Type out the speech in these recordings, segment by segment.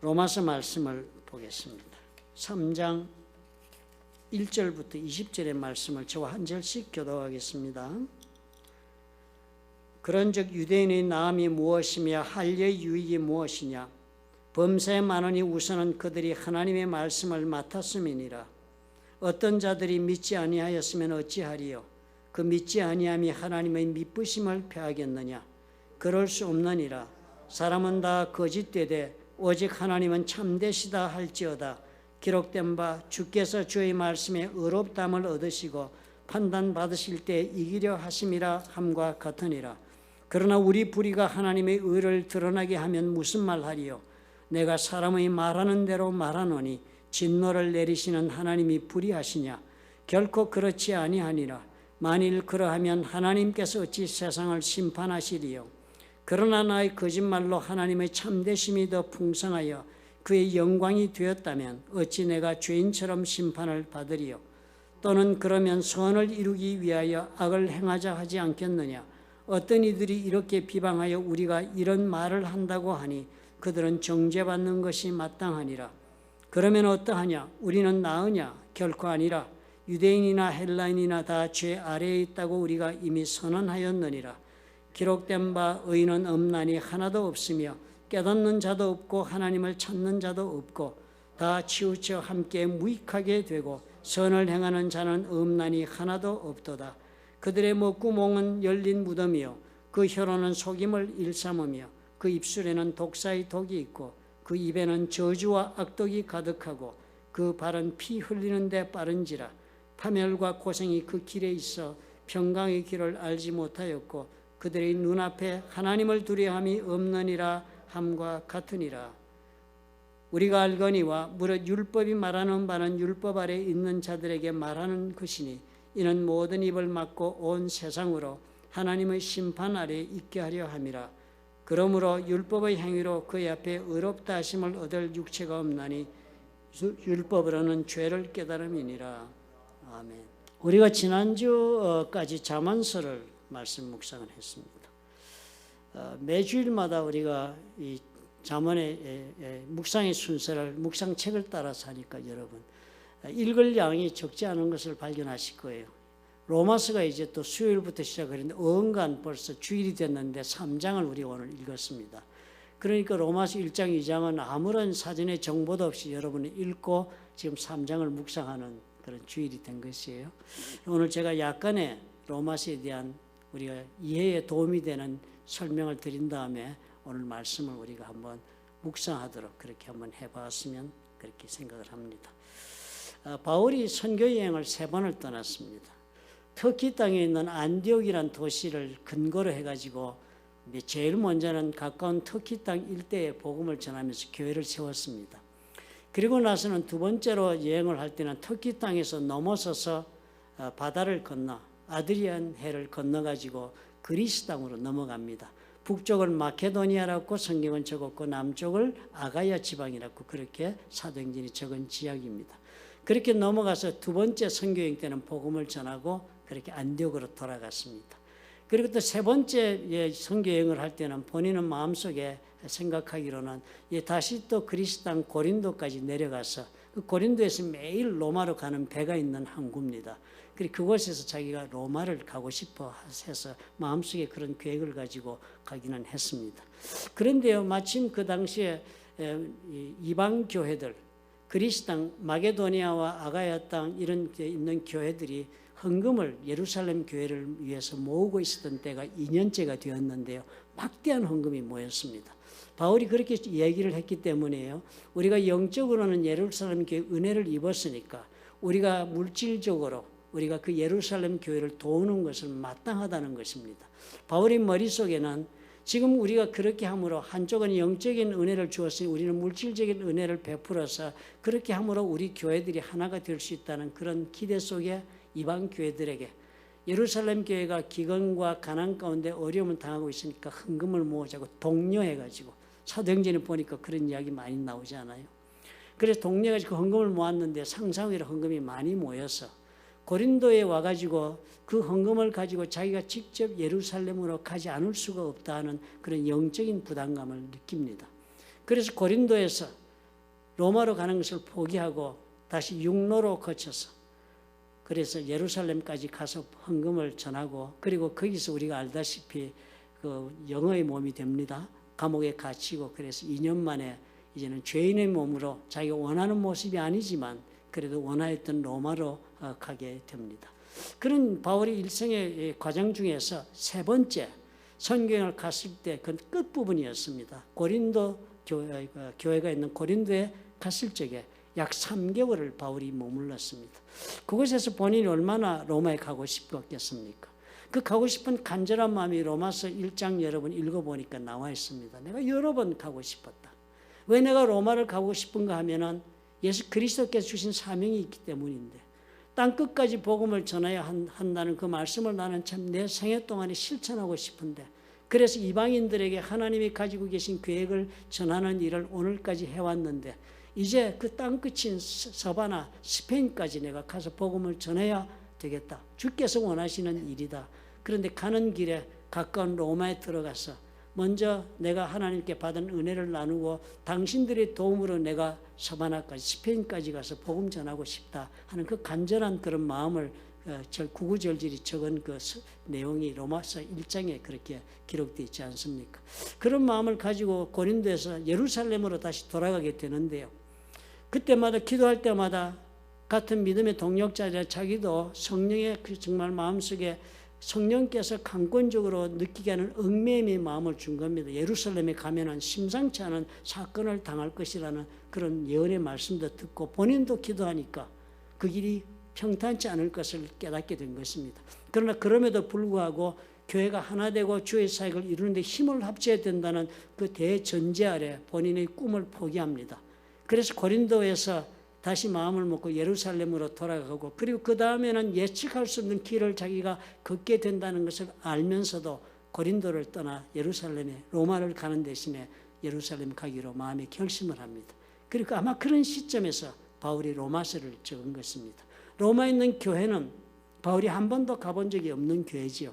로마서 말씀을 보겠습니다. 3장 1절부터 20절의 말씀을 저와 한 절씩 교독하겠습니다. 그런즉 유대인의 나음이 무엇이며 할례의 유익이 무엇이냐? 범사에 많으니 우선은 그들이 하나님의 말씀을 맡았음이니라. 어떤 자들이 믿지 아니하였으면 어찌하리요? 그 믿지 아니함이 하나님의 미쁘심을 패하겠느냐? 그럴 수 없느니라. 사람은 다 거짓되되 오직 하나님은 참되시다 할지어다. 기록된 바 주께서 주의 말씀에 의롭다함을 얻으시고 판단받으실 때 이기려 하심이라 함과 같으니라. 그러나 우리 불의가 하나님의 의를 드러나게 하면 무슨 말하리요? 내가 사람의 말하는 대로 말하노니 진노를 내리시는 하나님이 불의하시냐? 결코 그렇지 아니하니라. 만일 그러하면 하나님께서 어찌 세상을 심판하시리요? 그러나 나의 거짓말로 하나님의 참되심이 더 풍성하여 그의 영광이 되었다면 어찌 내가 죄인처럼 심판을 받으리요? 또는 그러면 선을 이루기 위하여 악을 행하자 하지 않겠느냐? 어떤 이들이 이렇게 비방하여 우리가 이런 말을 한다고 하니 그들은 정죄받는 것이 마땅하니라. 그러면 어떠하냐? 우리는 나으냐? 결코 아니라. 유대인이나 헬라인이나 다 죄 아래에 있다고 우리가 이미 선언하였느니라. 기록된 바 의인은 없나니 하나도 없으며 깨닫는 자도 없고 하나님을 찾는 자도 없고 다 치우쳐 함께 무익하게 되고 선을 행하는 자는 없나니 하나도 없도다. 그들의 목구멍은 열린 무덤이요 그 혀로는 속임을 일삼으며 그 입술에는 독사의 독이 있고 그 입에는 저주와 악독이 가득하고 그 발은 피 흘리는 데 빠른지라. 파멸과 고생이 그 길에 있어 평강의 길을 알지 못하였고 그들의 눈앞에 하나님을 두려함이 없느니라 함과 같으니라. 우리가 알거니와 무릇 율법이 말하는 바는 율법 아래 있는 자들에게 말하는 것이니 이는 모든 입을 막고 온 세상으로 하나님의 심판 아래 있게 하려 함이라. 그러므로 율법의 행위로 그의 앞에 의롭다 하심을 얻을 육체가 없나니 율법으로는 죄를 깨달음이니라. 아멘. 우리가 지난주까지 잠언서를 말씀 묵상을 했습니다. 매주일마다 우리가 이 잠언의 묵상의 순서를 묵상책을 따라서 하니까 여러분 읽을 양이 적지 않은 것을 발견하실 거예요. 로마서가 이제 또 수요일부터 시작했는데 어언간 벌써 주일이 됐는데 3장을 우리 오늘 읽었습니다. 그러니까 로마서 1장, 2장은 아무런 사전의 정보도 없이 여러분이 읽고 지금 3장을 묵상하는 그런 주일이 된 것이에요. 오늘 제가 약간의 로마서에 대한 우리가 이해에 도움이 되는 설명을 드린 다음에 오늘 말씀을 우리가 한번 묵상하도록 그렇게 한번 해봤으면 그렇게 생각을 합니다. 바울이 선교 여행을 3번을 떠났습니다. 터키 땅에 있는 안디옥이라는 도시를 근거로 해가지고 제일 먼저는 가까운 터키 땅 일대에 복음을 전하면서 교회를 세웠습니다. 그리고 나서는 두 번째로 여행을 할 때는 터키 땅에서 넘어서서 바다를 건너 아드리안 해를 건너가지고 그리스 땅으로 넘어갑니다. 북쪽을 마케도니아라고 성경은 적었고 남쪽을 아가야 지방이라고 그렇게 사도행전이 적은 지역입니다. 그렇게 넘어가서 두 번째 선교여행 때는 복음을 전하고 그렇게 안디옥으로 돌아갔습니다. 그리고 또 세 번째 선교여행을 할 때는 본인은 마음속에 생각하기로는 다시 또 그리스 땅 고린도까지 내려가서 그 고린도에서 매일 로마로 가는 배가 있는 항구입니다. 그리고 그곳에서 자기가 로마를 가고 싶어 해서 마음속에 그런 계획을 가지고 가기는 했습니다. 그런데요, 마침 그 당시에 이방 교회들, 그리스 땅, 마게도니아와 아가야 땅 이런 데 있는 교회들이 헌금을 예루살렘 교회를 위해서 모으고 있었던 때가 2년째가 되었는데요. 막대한 헌금이 모였습니다. 바울이 그렇게 얘기를 했기 때문에요. 우리가 영적으로는 예루살렘 교회 은혜를 입었으니까 우리가 물질적으로 우리가 그 예루살렘 교회를 도우는 것은 마땅하다는 것입니다. 바울의 머릿속에는 지금 우리가 그렇게 함으로 한쪽은 영적인 은혜를 주었으니 우리는 물질적인 은혜를 베풀어서 그렇게 함으로 우리 교회들이 하나가 될 수 있다는 그런 기대 속에 이방 교회들에게 예루살렘 교회가 기근과 가난 가운데 어려움을 당하고 있으니까 헌금을 모으자고 독려해가지고 사도행전에 보니까 그런 이야기 많이 나오지 않아요? 그래서 독려해가지고 헌금을 모았는데 상상외로 헌금이 많이 모여서 고린도에 와가지고 그 헌금을 가지고 자기가 직접 예루살렘으로 가지 않을 수가 없다 하는 그런 영적인 부담감을 느낍니다. 그래서 고린도에서 로마로 가는 것을 포기하고 다시 육로로 거쳐서 그래서 예루살렘까지 가서 헌금을 전하고 그리고 거기서 우리가 알다시피 그 영의 몸이 됩니다. 감옥에 갇히고 그래서 2년 만에 이제는 죄인의 몸으로 자기가 원하는 모습이 아니지만 그래도 원하였던 로마로 가게 됩니다. 그런 바울의 일생의 과정 중에서 세 번째 선교행을 갔을 때 그 끝부분이었습니다. 고린도 교회가 있는 고린도에 갔을 적에 약 3개월을 바울이 머물렀습니다. 그곳에서 본인이 얼마나 로마에 가고 싶었겠습니까? 그 가고 싶은 간절한 마음이 로마서 1장 여러분 읽어보니까 나와 있습니다. 내가 여러 번 가고 싶었다. 왜 내가 로마를 가고 싶은가 하면은 예수 그리스도께서 주신 사명이 있기 때문인데 땅 끝까지 복음을 전해야 한다는 그 말씀을 나는 참 내 생애 동안에 실천하고 싶은데 그래서 이방인들에게 하나님이 가지고 계신 계획을 전하는 일을 오늘까지 해왔는데 이제 그 땅끝인 서바나 스페인까지 내가 가서 복음을 전해야 되겠다. 주께서 원하시는 일이다. 그런데 가는 길에 가까운 로마에 들어가서 먼저 내가 하나님께 받은 은혜를 나누고 당신들의 도움으로 내가 서바나까지 스페인까지 가서 복음 전하고 싶다 하는 그 간절한 그런 마음을 구구절절히 적은 그 내용이 로마서 1장에 그렇게 기록되어 있지 않습니까? 그런 마음을 가지고 고린도에서 예루살렘으로 다시 돌아가게 되는데요. 그때마다 기도할 때마다 같은 믿음의 동력자라 자기도 성령의 정말 마음속에 성령께서 강권적으로 느끼게 하는 얽매임의 마음을 준 겁니다. 예루살렘에 가면은 심상치 않은 사건을 당할 것이라는 그런 예언의 말씀도 듣고 본인도 기도하니까 그 길이 평탄치 않을 것을 깨닫게 된 것입니다. 그러나 그럼에도 불구하고 교회가 하나 되고 주의 사역을 이루는 데 힘을 합쳐야 된다는 그 대전제 아래 본인의 꿈을 포기합니다. 그래서 고린도에서 다시 마음을 먹고 예루살렘으로 돌아가고 그리고 그 다음에는 예측할 수 없는 길을 자기가 걷게 된다는 것을 알면서도 고린도를 떠나 예루살렘에 로마를 가는 대신에 예루살렘 가기로 마음에 결심을 합니다. 그러니까 아마 그런 시점에서 바울이 로마서를 적은 것입니다. 로마에 있는 교회는 바울이 한 번도 가본 적이 없는 교회지요.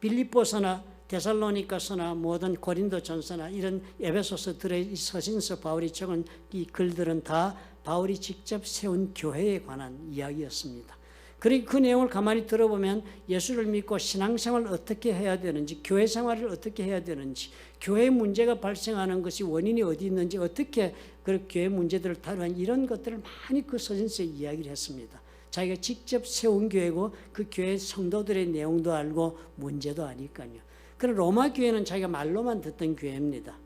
빌립보서나 데살로니가서나 모든 고린도전서나 이런 에베소서들의 서신서 바울이 적은 이 글들은 다 바울이 직접 세운 교회에 관한 이야기였습니다. 그리고 그 내용을 가만히 들어보면 예수를 믿고 신앙생활을 어떻게 해야 되는지, 교회 생활을 어떻게 해야 되는지, 교회 문제가 발생하는 것이 원인이 어디 있는지, 어떻게 그 교회 문제들을 다루는 이런 것들을 많이 그 서신서에 이야기를 했습니다. 자기가 직접 세운 교회고 그 교회 성도들의 내용도 알고 문제도 아니까요. 그런 로마 교회는 자기가 말로만 듣던 교회입니다.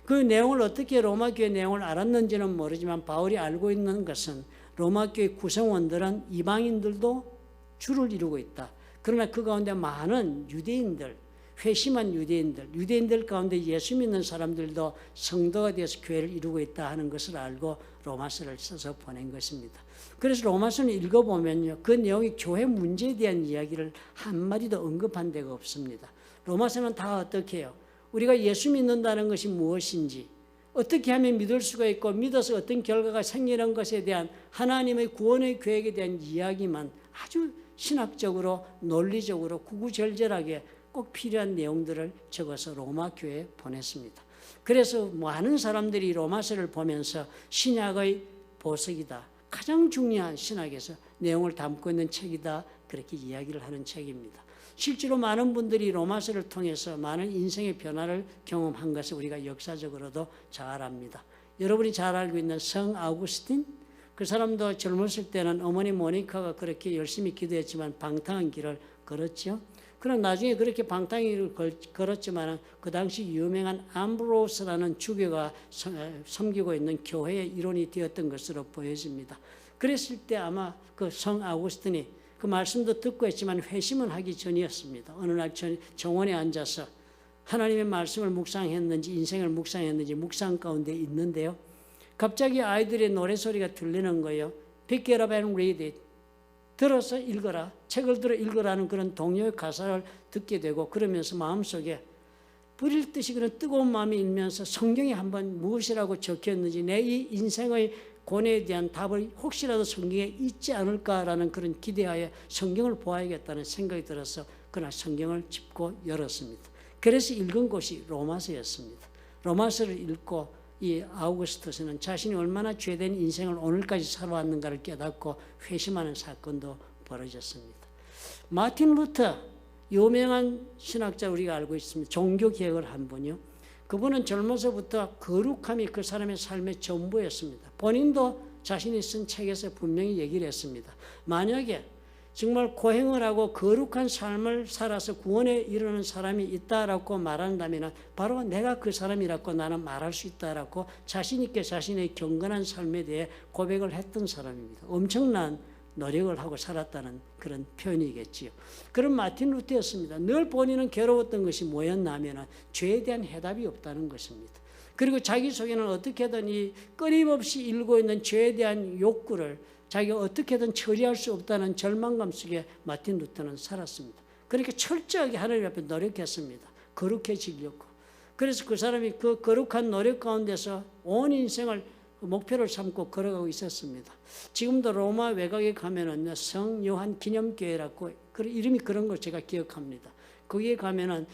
그 내용을 어떻게 로마 교회 내용을 알았는지는 모르지만 바울이 알고 있는 것은 로마 교회 구성원들은 이방인들도 주를 이루고 있다. 그러나 그 가운데 많은 유대인들, 회심한 유대인들 가운데 예수 믿는 사람들도 성도가 되어서 교회를 이루고 있다 하는 것을 알고 로마서를 써서 보낸 것입니다. 그래서 로마서는 읽어보면요, 그 내용이 교회 문제에 대한 이야기를 한마디도 언급한 데가 없습니다. 로마서는 다 어떻게 해요? 우리가 예수 믿는다는 것이 무엇인지, 어떻게 하면 믿을 수가 있고 믿어서 어떤 결과가 생기는 것에 대한 하나님의 구원의 계획에 대한 이야기만 아주 신학적으로 논리적으로 구구절절하게 꼭 필요한 내용들을 적어서 로마 교회에 보냈습니다. 그래서 많은 사람들이 로마서를 보면서 신약의 보석이다, 가장 중요한 신학에서 내용을 담고 있는 책이다, 그렇게 이야기를 하는 책입니다. 실제로 많은 분들이 로마서를 통해서 많은 인생의 변화를 경험한 것을 우리가 역사적으로도 잘 압니다. 여러분이 잘 알고 있는 성 아우구스틴, 그 사람도 젊었을 때는 어머니 모니카가 그렇게 열심히 기도했지만 방탕한 길을 걸었죠. 그러나 나중에 그렇게 방탕한 길을 걸었지만 그 당시 유명한 암브로스라는 주교가 섬기고 있는 교회의 일원이 되었던 것으로 보여집니다. 그랬을 때 아마 그 성 아우구스틴이 그 말씀도 듣고 했지만 회심은 하기 전이었습니다. 어느 날 정원에 앉아서 하나님의 말씀을 묵상했는지 인생을 묵상했는지 묵상 가운데 있는데요. 갑자기 아이들의 노래소리가 들리는 거예요. Pick it up and read it. 들어서 읽어라. 책을 들어 읽으라는 그런 동요의 가사를 듣게 되고 그러면서 마음속에 불일 듯이 그런 뜨거운 마음이 일면서 성경에 한번 무엇이라고 적혔는지 내 이 인생의 고뇌에 대한 답을 혹시라도 성경에 있지 않을까라는 그런 기대하에 성경을 보아야겠다는 생각이 들어서 그날 성경을 짚고 열었습니다. 그래서 읽은 곳이 로마서였습니다. 로마서를 읽고 이 아우구스투스는 자신이 얼마나 죄된 인생을 오늘까지 살아왔는가를 깨닫고 회심하는 사건도 벌어졌습니다. 마틴 루터, 유명한 신학자 우리가 알고 있습니다. 종교개혁을 한 분이요. 그분은 젊어서부터 거룩함이 그 사람의 삶의 전부였습니다. 본인도 자신이 쓴 책에서 분명히 얘기를 했습니다. 만약에 정말 고행을 하고 거룩한 삶을 살아서 구원에 이르는 사람이 있다라고 말한다면 바로 내가 그 사람이라고 나는 말할 수 있다라고 자신 있게 자신의 경건한 삶에 대해 고백을 했던 사람입니다. 엄청난 노력을 하고 살았다는 그런 표현이겠지요. 그런 마틴 루터였습니다. 늘 본인은 괴로웠던 것이 뭐였냐면 죄에 대한 해답이 없다는 것입니다. 그리고 자기 속에는 어떻게든 이 끊임없이 일고 있는 죄에 대한 욕구를 자기가 어떻게든 처리할 수 없다는 절망감 속에 마틴 루터는 살았습니다. 그러니까 철저하게 하나님 앞에 노력했습니다. 거룩해지려고. 그래서 그 사람이 그 거룩한 노력 가운데서 온 인생을 목표를 삼고 걸어가고 있었습니다. 지금도 로마 외곽에 가면은 성 요한 기념교회라고 이름이 그런 걸 제가 기억합니다. 거기에 가면은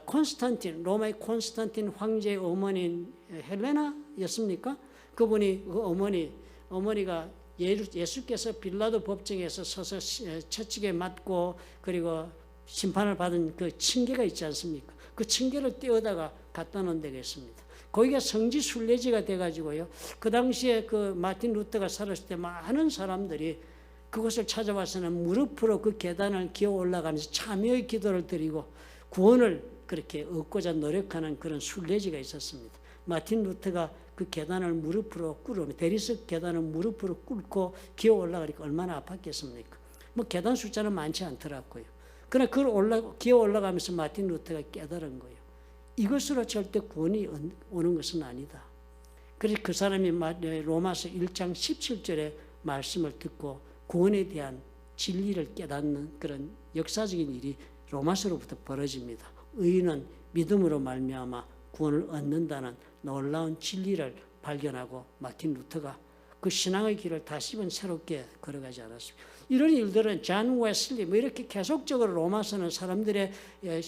콘스탄틴, 로마의 콘스탄틴 황제의 어머니인 헬레나였습니까? 그분이 그 어머니가 예수께서 빌라도 법정에서 서서 채찍에 맞고 그리고 심판을 받은 그 징계가 있지 않습니까? 그 징계를 떼어다가 갖다 놓은 데가 있습니다. 거기가 성지 순례지가 돼가지고요. 그 당시에 그 마틴 루터가 살았을 때 많은 사람들이 그곳을 찾아와서는 무릎으로 그 계단을 기어 올라가면서 참여의 기도를 드리고 구원을 그렇게 얻고자 노력하는 그런 순례지가 있었습니다. 마틴 루터가 그 계단을 무릎으로 꿇으면 대리석 계단을 무릎으로 꿇고 기어 올라가니까 얼마나 아팠겠습니까? 뭐 계단 숫자는 많지 않더라고요. 그러나 그걸 기어 올라가면서 마틴 루터가 깨달은 거예요. 이것으로 절대 구원이 오는 것은 아니다. 그래서 그 사람이 로마서 1장 17절의 말씀을 듣고 구원에 대한 진리를 깨닫는 그런 역사적인 일이 로마서로부터 벌어집니다. 의인은 믿음으로 말미암아 구원을 얻는다는 놀라운 진리를 발견하고 마틴 루터가 그 신앙의 길을 다시 한번 새롭게 걸어가지 않았습니다. 이런 일들은 존 웨슬리 이렇게 계속적으로 로마서는 사람들의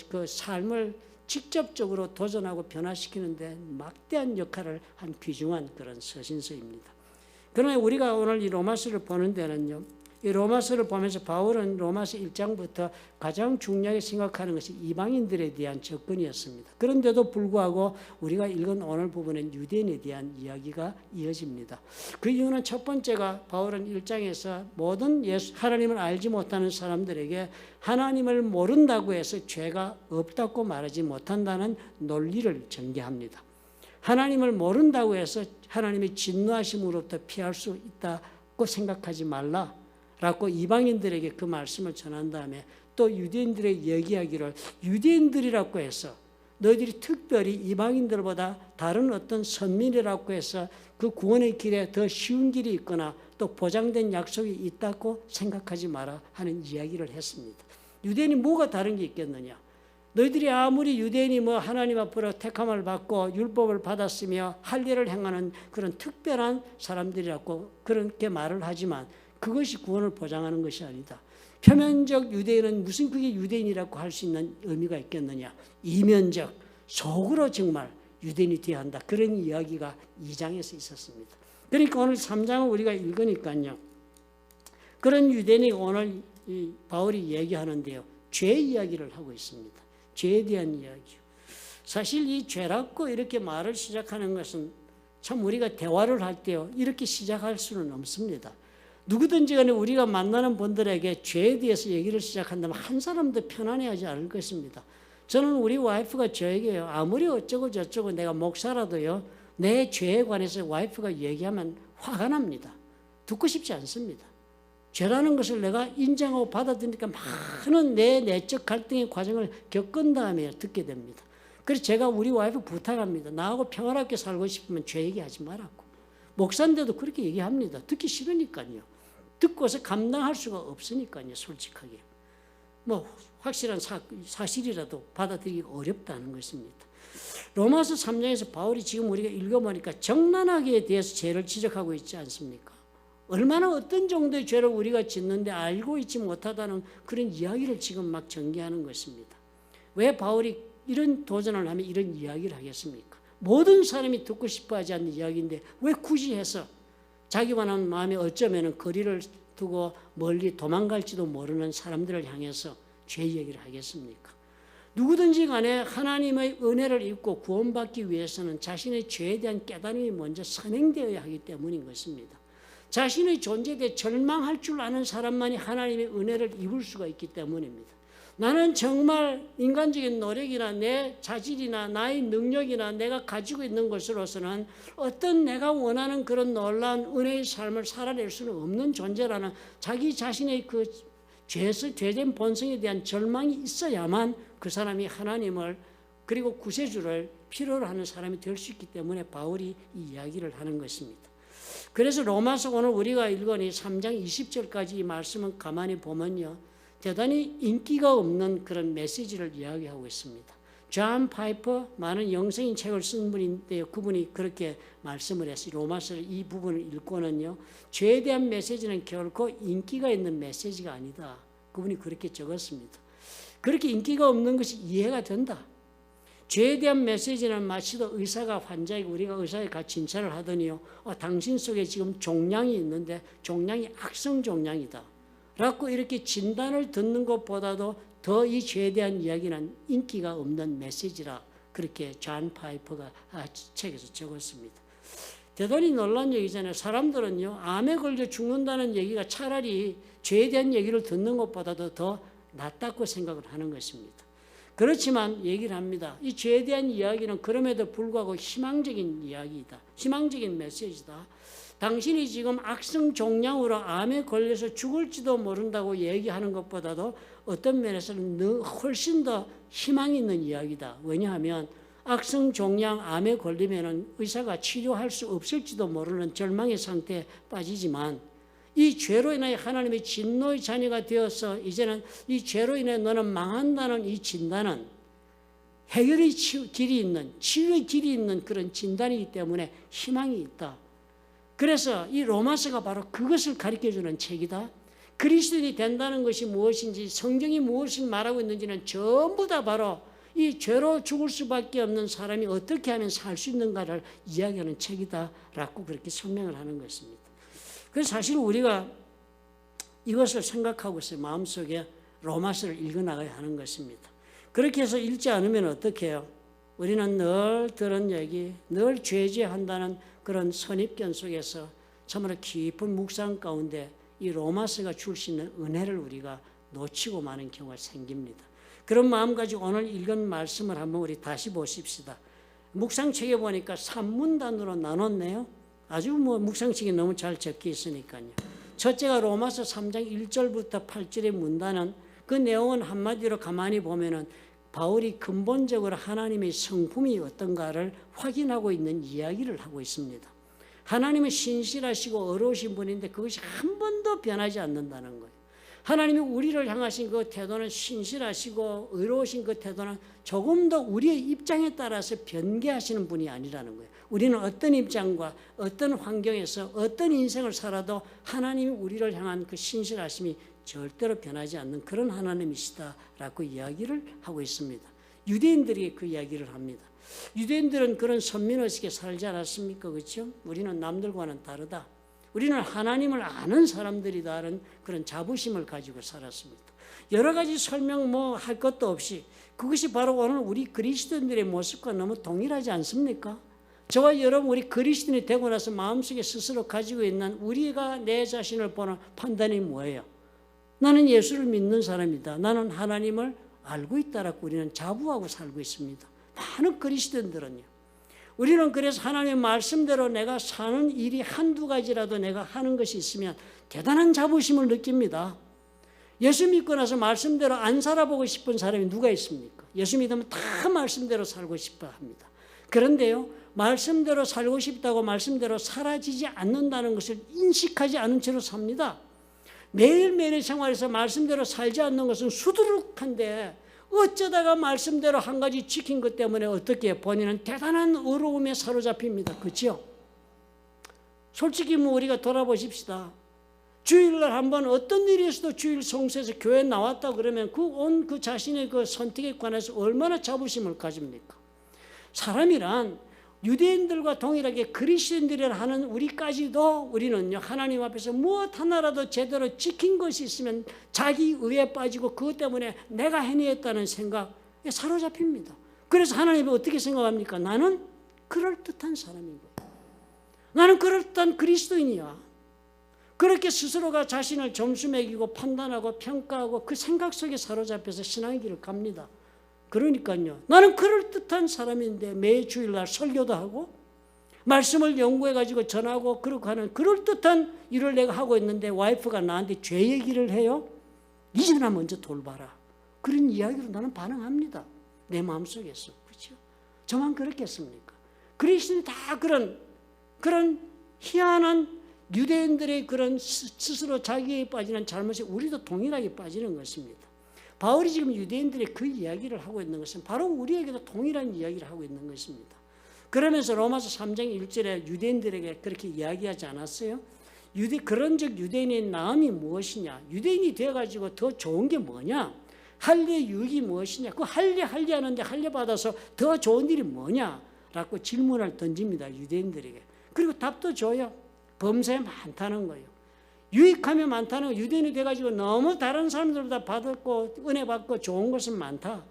그 삶을 직접적으로 도전하고 변화시키는데 막대한 역할을 한 귀중한 그런 서신서입니다. 그러나 우리가 오늘 이 로마서를 보는 데는요. 이 로마서를 보면서 바울은 로마서 1장부터 가장 중요하게 생각하는 것이 이방인들에 대한 접근이었습니다. 그런데도 불구하고 우리가 읽은 오늘 부분은 유대인에 대한 이야기가 이어집니다. 그 이유는 첫 번째가 바울은 1장에서 모든 하나님을 알지 못하는 사람들에게 하나님을 모른다고 해서 죄가 없다고 말하지 못한다는 논리를 전개합니다. 하나님을 모른다고 해서 하나님의 진노하심으로부터 피할 수 있다고 생각하지 말라. 라고 이방인들에게 그 말씀을 전한 다음에 또 유대인들에게 얘기하기를 유대인들이라고 해서 너희들이 특별히 이방인들보다 다른 어떤 선민이라고 해서 그 구원의 길에 더 쉬운 길이 있거나 또 보장된 약속이 있다고 생각하지 마라 하는 이야기를 했습니다. 유대인이 뭐가 다른 게 있겠느냐? 너희들이 아무리 유대인이 하나님 앞으로 택함을 받고 율법을 받았으며 할 일을 행하는 그런 특별한 사람들이라고 그렇게 말을 하지만 그것이 구원을 보장하는 것이 아니다. 표면적 유대인은 무슨 그게 유대인이라고 할 수 있는 의미가 있겠느냐. 이면적 속으로 정말 유대인이 되어야 한다. 그런 이야기가 2장에서 있었습니다. 그러니까 오늘 3장을 우리가 읽으니까요. 그런 유대인이 오늘 이 바울이 얘기하는데요. 죄 이야기를 하고 있습니다. 죄에 대한 이야기요. 사실 이 죄라고 이렇게 말을 시작하는 것은 참 우리가 대화를 할 때요. 이렇게 시작할 수는 없습니다. 누구든지 간에 우리가 만나는 분들에게 죄에 대해서 얘기를 시작한다면 한 사람도 편안해하지 않을 것입니다. 저는 우리 와이프가 저에게요. 아무리 어쩌고 저쩌고 내가 목사라도요. 내 죄에 관해서 와이프가 얘기하면 화가 납니다. 듣고 싶지 않습니다. 죄라는 것을 내가 인정하고 받아들이니까 많은 내 내적 갈등의 과정을 겪은 다음에 듣게 됩니다. 그래서 제가 우리 와이프 부탁합니다. 나하고 평화롭게 살고 싶으면 죄 얘기하지 말라고. 목사인데도 그렇게 얘기합니다. 듣기 싫으니까요. 듣고서 감당할 수가 없으니까요. 솔직하게. 확실한 사실이라도 받아들이기 어렵다는 것입니다. 로마서 3장에서 바울이 지금 우리가 읽어보니까 정난하게에 대해서 죄를 지적하고 있지 않습니까? 얼마나 어떤 정도의 죄를 우리가 짓는데 알고 있지 못하다는 그런 이야기를 지금 막 전개하는 것입니다. 왜 바울이 이런 도전을 하면 이런 이야기를 하겠습니까? 모든 사람이 듣고 싶어 하지 않는 이야기인데 왜 굳이 해서 자기만한 마음에 어쩌면 거리를 두고 멀리 도망갈지도 모르는 사람들을 향해서 죄 얘기를 하겠습니까? 누구든지 간에 하나님의 은혜를 입고 구원받기 위해서는 자신의 죄에 대한 깨달음이 먼저 선행되어야 하기 때문인 것입니다. 자신의 존재에 대해 절망할 줄 아는 사람만이 하나님의 은혜를 입을 수가 있기 때문입니다. 나는 정말 인간적인 노력이나 내 자질이나 나의 능력이나 내가 가지고 있는 것으로서는 어떤 내가 원하는 그런 놀라운 은혜의 삶을 살아낼 수는 없는 존재라는 자기 자신의 그 죄된 본성에 대한 절망이 있어야만 그 사람이 하나님을 그리고 구세주를 필요로 하는 사람이 될 수 있기 때문에 바울이 이 이야기를 하는 것입니다. 그래서 로마서 오늘 우리가 읽은 이 3장 20절까지 이 말씀은 가만히 보면요, 대단히 인기가 없는 그런 메시지를 이야기하고 있습니다. 존 파이퍼, 많은 영성인 책을 쓴 분인데요, 그분이 그렇게 말씀을 했어요. 로마서 이 부분을 읽고는요, 죄에 대한 메시지는 결코 인기가 있는 메시지가 아니다. 그분이 그렇게 적었습니다. 그렇게 인기가 없는 것이 이해가 된다. 죄에 대한 메시지는 마치도 의사가 환자에게, 우리가 의사에 같이 진찰을 하더니요, 당신 속에 지금 종양이 있는데 종양이 악성 종양이다 라고 이렇게 진단을 듣는 것보다도 더 이 죄에 대한 이야기는 인기가 없는 메시지라 그렇게 존 파이퍼가 책에서 적었습니다. 대단히 놀라운 얘기잖아요. 사람들은요, 암에 걸려 죽는다는 얘기가 차라리 죄에 대한 얘기를 듣는 것보다도 더 낫다고 생각을 하는 것입니다. 그렇지만 얘기를 합니다. 이 죄에 대한 이야기는 그럼에도 불구하고 희망적인 이야기이다. 희망적인 메시지다. 당신이 지금 악성 종양으로 암에 걸려서 죽을지도 모른다고 얘기하는 것보다도 어떤 면에서는 훨씬 더 희망이 있는 이야기다. 왜냐하면 악성 종양 암에 걸리면 의사가 치료할 수 없을지도 모르는 절망의 상태에 빠지지만 이 죄로 인하여 하나님의 진노의 자녀가 되어서 이제는 이 죄로 인해 너는 망한다는 이 진단은 해결의 길이 있는, 치유의 길이 있는 그런 진단이기 때문에 희망이 있다. 그래서 이 로마서가 바로 그것을 가르쳐주는 책이다. 그리스도인이 된다는 것이 무엇인지, 성경이 무엇을 말하고 있는지는 전부 다 바로 이 죄로 죽을 수밖에 없는 사람이 어떻게 하면 살 수 있는가를 이야기하는 책이다라고 그렇게 설명을 하는 것입니다. 그래서 사실 우리가 이것을 생각하고 있어요. 마음속에 로마서를 읽어나가야 하는 것입니다. 그렇게 해서 읽지 않으면 어떻게 해요? 우리는 늘 들은 얘기, 늘 죄죄한다는 그런 선입견 속에서 참으로 깊은 묵상 가운데 이 로마서가 줄 수 있는 은혜를 우리가 놓치고 마는 경우가 생깁니다. 그런 마음 가지고 오늘 읽은 말씀을 한번 우리 다시 보십시다. 묵상책에 보니까 3문단으로 나눴네요. 아주 묵상책이 너무 잘 적혀 있으니까요. 첫째가 로마서 3장 1절부터 8절의 문단은 그 내용은 한마디로 가만히 보면은 바울이 근본적으로 하나님의 성품이 어떤가를 확인하고 있는 이야기를 하고 있습니다. 하나님은 신실하시고 어려우신 분인데 그것이 한 번도 변하지 않는다는 거예요. 하나님이 우리를 향하신 그 태도는 신실하시고 의로우신 그 태도는 조금 더 우리의 입장에 따라서 변개하시는 분이 아니라는 거예요. 우리는 어떤 입장과 어떤 환경에서 어떤 인생을 살아도 하나님이 우리를 향한 그 신실하심이 절대로 변하지 않는 그런 하나님이시다라고 이야기를 하고 있습니다. 유대인들이 그 이야기를 합니다. 유대인들은 그런 선민의식에 살지 않았습니까? 그렇죠? 우리는 남들과는 다르다. 우리는 하나님을 아는 사람들이다라는 그런 자부심을 가지고 살았습니다. 여러 가지 설명 할 것도 없이 그것이 바로 오늘 우리 그리스도인들의 모습과 너무 동일하지 않습니까? 저와 여러분 우리 그리스도인이 되고 나서 마음속에 스스로 가지고 있는 우리가 내 자신을 보는 판단이 뭐예요? 나는 예수를 믿는 사람이다. 나는 하나님을 알고 있다라고 우리는 자부하고 살고 있습니다. 많은 그리스도인들은요. 우리는 그래서 하나님의 말씀대로 내가 사는 일이 한두 가지라도 내가 하는 것이 있으면 대단한 자부심을 느낍니다. 예수 믿고 나서 말씀대로 안 살아보고 싶은 사람이 누가 있습니까? 예수 믿으면 다 말씀대로 살고 싶어 합니다. 그런데요, 말씀대로 살고 싶다고 말씀대로 사라지지 않는다는 것을 인식하지 않은 채로 삽니다. 매일매일의 생활에서 말씀대로 살지 않는 것은 수두룩한데 어쩌다가 말씀대로 한 가지 지킨 것 때문에 어떻게 본인은 대단한 어려움에 사로잡힙니다. 그렇죠? 솔직히 우리가 돌아보십시다. 주일날 한번 어떤 일이 있어도 주일 성수에서 교회에 나왔다 그러면 그 자신의 그 선택에 관해서 얼마나 자부심을 가집니까? 사람이란 유대인들과 동일하게 그리스도인들이라 하는 우리까지도 우리는요, 하나님 앞에서 무엇 하나라도 제대로 지킨 것이 있으면 자기 의에 빠지고 그것 때문에 내가 해냈다는 생각에 사로잡힙니다. 그래서 하나님이 어떻게 생각합니까? 나는 그럴듯한 사람인 거야. 나는 그럴듯한 그리스도인이야. 그렇게 스스로가 자신을 점수 매기고 판단하고 평가하고 그 생각 속에 사로잡혀서 신앙의 길을 갑니다. 그러니까요, 나는 그럴듯한 사람인데 매 주일날 설교도 하고 말씀을 연구해가지고 전하고 그렇게 하는 그럴듯한 일을 내가 하고 있는데 와이프가 나한테 죄 얘기를 해요? 이제나 먼저 돌봐라. 그런 이야기로 나는 반응합니다. 내 마음속에서. 그렇죠? 저만 그렇겠습니까? 그리스도인이 다 그런 희한한 유대인들의 그런 스스로 자기에 빠지는 잘못에 우리도 동일하게 빠지는 것입니다. 바울이 지금 유대인들의 그 이야기를 하고 있는 것은 바로 우리에게도 동일한 이야기를 하고 있는 것입니다. 그러면서 로마서 3장 1절에 유대인들에게 그렇게 이야기하지 않았어요? 그런즉 유대인의 나음이 무엇이냐? 유대인이 되어가지고 더 좋은 게 뭐냐? 할례 유익이 무엇이냐? 그 할례 하는데 할례 받아서 더 좋은 일이 뭐냐? 라고 질문을 던집니다. 유대인들에게. 그리고 답도 줘요. 범죄 많다는 거예요. 유익하며 많다는 거. 유대인이 돼가지고 너무 다른 사람들보다 받았고 은혜 받고 좋은 것은 많다.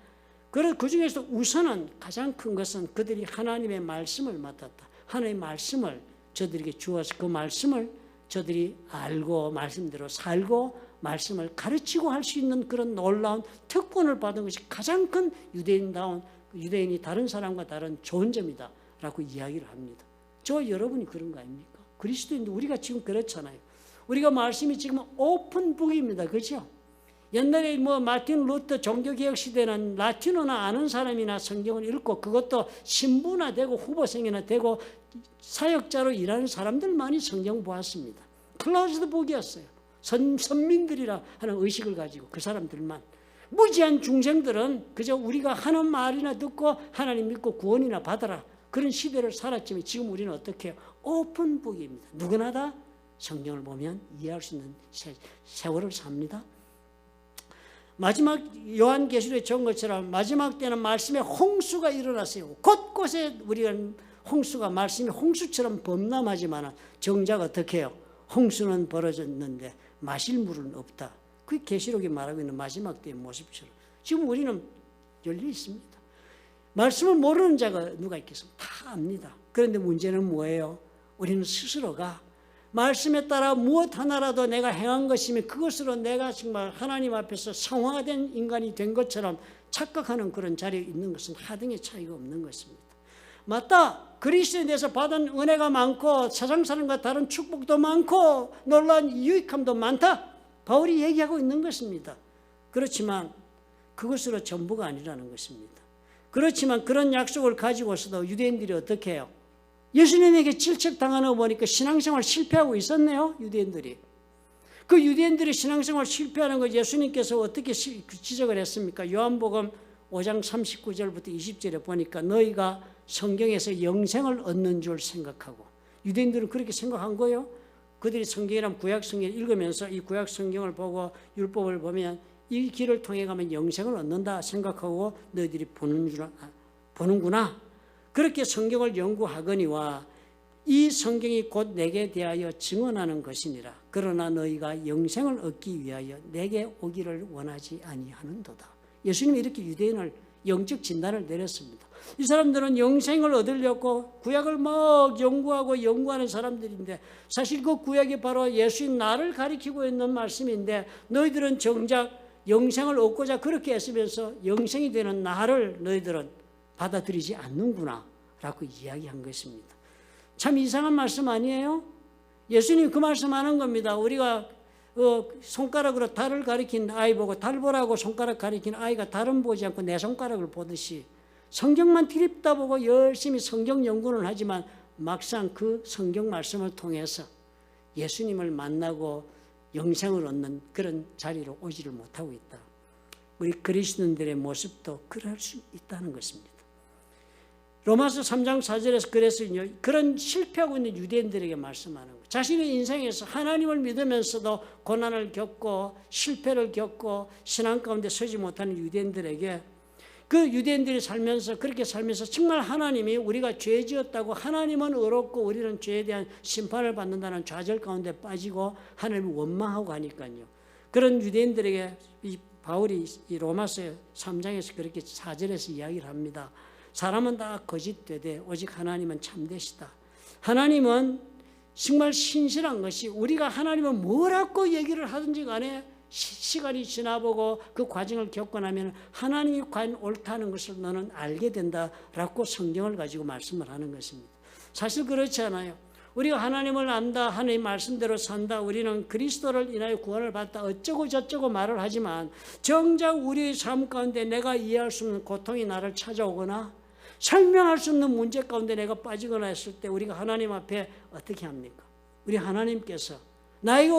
그 중에서 우선은 가장 큰 것은 그들이 하나님의 말씀을 맡았다. 하나님의 말씀을 저들에게 주어서 그 말씀을 저들이 알고 말씀대로 살고 말씀을 가르치고 할 수 있는 그런 놀라운 특권을 받은 것이 가장 큰 유대인이 다른 사람과 다른 좋은 점이다 라고 이야기를 합니다. 저와 여러분이 그런 거 아닙니까? 그리스도인도 우리가 지금 그렇잖아요. 우리가 말씀이 지금 오픈북입니다. 그렇죠? 옛날에 마틴 루터 종교개혁 시대는 라틴어나 아는 사람이나 성경을 읽고 그것도 신부나 되고 후보생이나 되고 사역자로 일하는 사람들만이 성경 보았습니다. 클로즈드 북이었어요. 선민들이라 하는 의식을 가지고 그 사람들만. 무지한 중생들은 그저 우리가 하는 말이나 듣고 하나님 믿고 구원이나 받아라. 그런 시대를 살았지만 지금 우리는 어떻게 해요? 오픈북입니다. 누구나 다 성경을 보면 이해할 수 있는 세월을 삽니다. 마지막 요한계시록에 적은 것처럼 마지막 때는 말씀의 홍수가 일어났어요. 곳곳에 우리가 홍수가 말씀이 홍수처럼 범람하지만 정작 어떻게 해요? 홍수는 벌어졌는데 마실 물은 없다. 그게 계시록이 말하고 있는 마지막 때의 모습처럼 지금 우리는 열려 있습니다. 말씀을 모르는 자가 누가 있겠습니까? 다 압니다. 그런데 문제는 뭐예요? 우리는 스스로가 말씀에 따라 무엇 하나라도 내가 행한 것이면 그것으로 내가 정말 하나님 앞에서 성화된 인간이 된 것처럼 착각하는 그런 자리에 있는 것은 하등의 차이가 없는 것입니다. 맞다. 그리스도에 대해서 받은 은혜가 많고 세상 사람과 다른 축복도 많고 놀라운 유익함도 많다. 바울이 얘기하고 있는 것입니다. 그렇지만 그것으로 전부가 아니라는 것입니다. 그렇지만 그런 약속을 가지고서도 유대인들이 어떻게 해요? 예수님에게 질책당하는 거 보니까 신앙생활 실패하고 있었네요. 유대인들이. 그 유대인들이 신앙생활 실패하는 거 예수님께서 어떻게 지적을 했습니까? 요한복음 5장 39절부터 20절에 보니까 너희가 성경에서 영생을 얻는 줄 생각하고, 유대인들은 그렇게 생각한 거예요. 그들이 성경이란 구약 성경을 읽으면서 이 구약 성경을 보고 율법을 보면 이 길을 통해 가면 영생을 얻는다 생각하고 너희들이 보는구나. 그렇게 성경을 연구하거니와 이 성경이 곧 내게 대하여 증언하는 것이니라. 그러나 너희가 영생을 얻기 위하여 내게 오기를 원하지 아니하는도다. 예수님이 이렇게 유대인을 영적 진단을 내렸습니다. 이 사람들은 영생을 얻으려고 구약을 막 연구하는 사람들인데 사실 그 구약이 바로 예수인 나를 가리키고 있는 말씀인데 너희들은 정작 영생을 얻고자 그렇게 애쓰면서 영생이 되는 나를 너희들은 받아들이지 않는구나 라고 이야기한 것입니다. 참 이상한 말씀 아니에요? 예수님이 그 말씀하는 겁니다. 우리가 손가락으로 달을 가리킨 아이 보고 달 보라고 손가락 가리킨 아이가 달은 보지 않고 내 손가락을 보듯이 성경만 들여다보고 열심히 성경 연구는 하지만 막상 그 성경 말씀을 통해서 예수님을 만나고 영생을 얻는 그런 자리로 오지를 못하고 있다. 우리 그리스도인들의 모습도 그럴 수 있다는 것입니다. 로마서 3장 4절에서 그래서 그런 실패하고 있는 유대인들에게 말씀하는 거예요. 자신의 인생에서 하나님을 믿으면서도 고난을 겪고 실패를 겪고 신앙 가운데 서지 못하는 유대인들에게 그 유대인들이 살면서 그렇게 살면서 정말 하나님이 우리가 죄 지었다고 하나님은 의롭고 우리는 죄에 대한 심판을 받는다는 좌절 가운데 빠지고 하나님을 원망하고 가니까요. 그런 유대인들에게 이 바울이 이 로마서 3장에서 그렇게 4절에서 이야기를 합니다. 사람은 다 거짓되되 오직 하나님은 참되시다. 하나님은 정말 신실한 것이 우리가 하나님을 뭐라고 얘기를 하든지 간에 시간이 지나보고 그 과정을 겪고 나면 하나님이 과연 옳다는 것을 너는 알게 된다라고 성경을 가지고 말씀을 하는 것입니다. 사실 그렇지 않아요. 우리가 하나님을 안다, 하나님 말씀대로 산다, 우리는 그리스도를 인하여 구원을 받다 어쩌고 저쩌고 말을 하지만 정작 우리의 삶 가운데 내가 이해할 수 없는 고통이 나를 찾아오거나 설명할 수 없는 문제 가운데 내가 빠지거나 했을 때 우리가 하나님 앞에 어떻게 합니까? 우리 하나님께서 나에게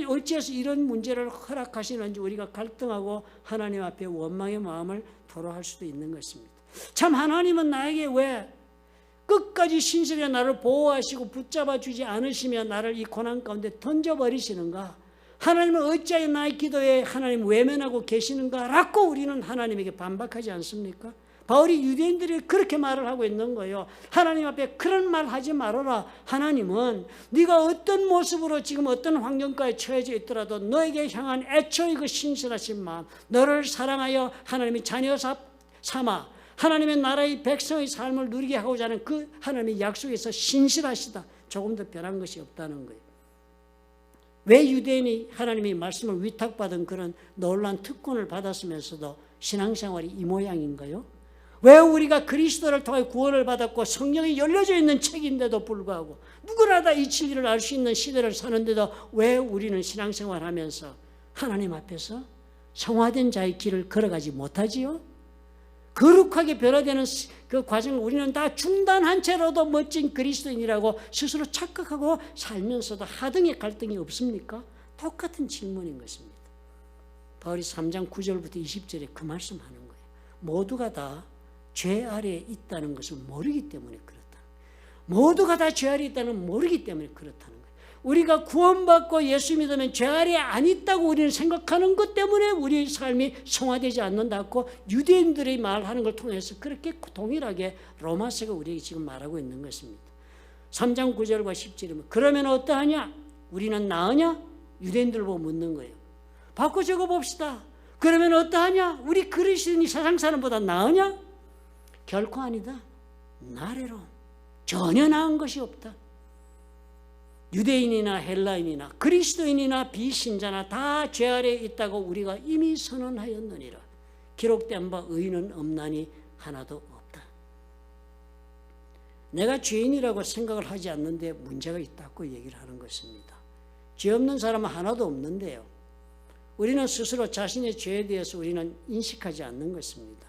어찌해서 이런 문제를 허락하시는지 우리가 갈등하고 하나님 앞에 원망의 마음을 토로할 수도 있는 것입니다. 참 하나님은 나에게 왜 끝까지 신실하게 나를 보호하시고 붙잡아 주지 않으시며 나를 이 고난 가운데 던져버리시는가? 하나님은 어찌하여 나의 기도에 하나님 외면하고 계시는가? 라고 우리는 하나님에게 반박하지 않습니까? 바울이 유대인들이 그렇게 말을 하고 있는 거예요. 하나님 앞에 그런 말 하지 말아라. 하나님은 네가 어떤 모습으로 지금 어떤 환경가에 처해져 있더라도 너에게 향한 애초의 그 신실하신 마음, 너를 사랑하여 하나님의 자녀 삼아 하나님의 나라의 백성의 삶을 누리게 하고자 하는 그 하나님의 약속에서 신실하시다. 조금 더 변한 것이 없다는 거예요. 왜 유대인이 하나님의 말씀을 위탁받은 그런 놀라운 특권을 받았으면서도 신앙생활이 이 모양인가요? 왜 우리가 그리스도를 통해 구원을 받았고 성경이 열려져 있는 책인데도 불구하고 누구나 다 이 진리를 알 수 있는 시대를 사는데도 왜 우리는 신앙생활하면서 하나님 앞에서 성화된 자의 길을 걸어가지 못하지요? 거룩하게 변화되는 그 과정을 우리는 다 중단한 채로도 멋진 그리스도인이라고 스스로 착각하고 살면서도 하등의 갈등이 없습니까? 똑같은 질문인 것입니다. 바울이 3장 9절부터 20절에 그 말씀하는 거예요. 모두가 다 죄 아래에 있다는 것을 모르기 때문에 그렇다. 모두가 다 죄 아래에 있다는 걸 모르기 때문에 그렇다는 거예요. 우리가 구원받고 예수 믿으면 죄 아래에 안 있다고 우리는 생각하는 것 때문에 우리의 삶이 성화되지 않는다고 유대인들의 말하는 걸 통해서 그렇게 동일하게 로마서가 우리에게 지금 말하고 있는 것입니다. 3장 9절과 10절이면 그러면 어떠하냐? 우리는 나으냐? 유대인들 보고 묻는 거예요. 바꿔 적어봅시다. 그러면 어떠하냐? 우리 그리스도인이 세상 사람보다 나으냐? 결코 아니다. 나래로 전혀 나은 것이 없다. 유대인이나 헬라인이나 그리스도인이나 비신자나 다 죄 아래에 있다고 우리가 이미 선언하였느니라. 기록된 바 의인은 없나니 하나도 없다. 내가 죄인이라고 생각을 하지 않는데 문제가 있다고 얘기를 하는 것입니다. 죄 없는 사람은 하나도 없는데요. 우리는 스스로 자신의 죄에 대해서 우리는 인식하지 않는 것입니다.